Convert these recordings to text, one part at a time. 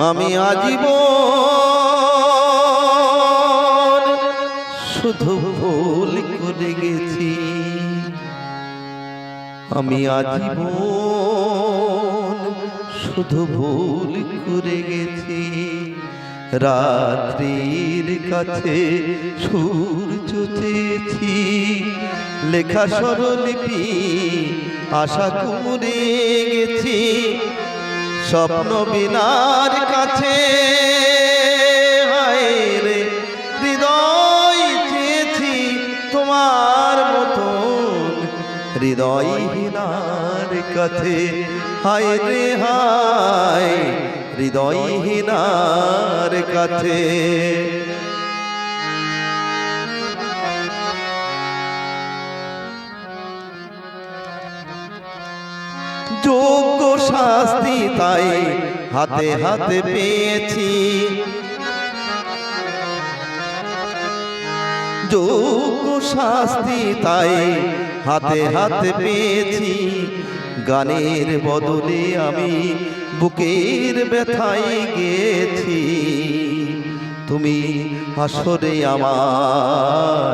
আমি আজীবন শুধু ভুল করে গেছি। আমি আজীবন শুধু ভুল করে গেছি। রাত্রির কাছে সূর্য চেয়েছি, লেখা স্বরলিপি আশা কুমড়ে গেছি। স্বপ্ন বিনার কাছে হায় রে হৃদয় চেয়েছি তোমার মতন। হৃদয়হীনার কাছে হায় রে হায়, হৃদয়হীনার কাছে। যোগ্য শাস্তি তাই হাতে হাতে পেয়েছি, যোগ্য শাস্তি তাই হাতে হাতে পেয়েছি। গানের বদলে আমি বুকের ব্যথায় গেছি। তুমি আসরে আমার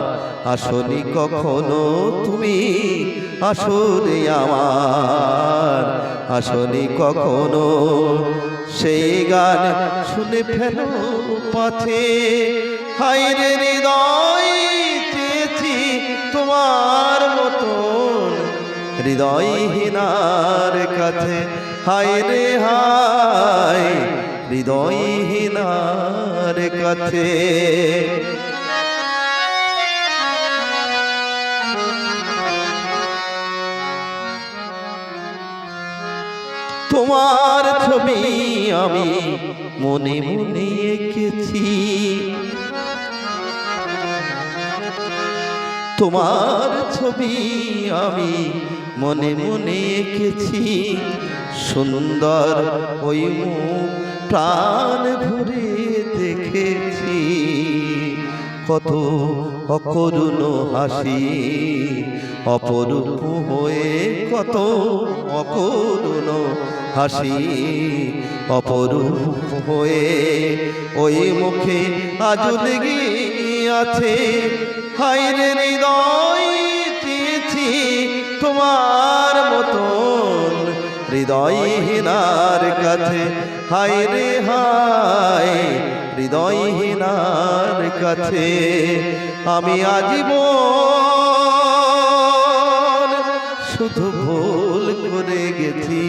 আসনি কখনো, তুমি আসরে আমার আসনি কখনো। সেই গান শুনে ফেলো পাছে, হায় রে হৃদয় চেয়েছি তোমার মতন। হৃদয়হীনার কাছে হায় রে হায়, হৃদয়হীনার কাছে। তোমার ছবি আমি মনে মনে এঁকেছি, তোমার ছবি আমি মনে মনে এঁকেছি। সুন্দর ওই মুখ প্রাণ ভরে দেখেছি। কত অকরুণ হাসি অপরূপ হয়ে, কত অকরুণ হাসি অপরূপ হয়ে ওই মুখে আজ লেগে আছে। হায় রে হৃদয় চেয়েছি তোমার মতন। হৃদয়হীনার কাছে হায় রে হায়, হৃদয়হীনার কাছে। আমি আজীবন শুধু ভুল করে গেছি।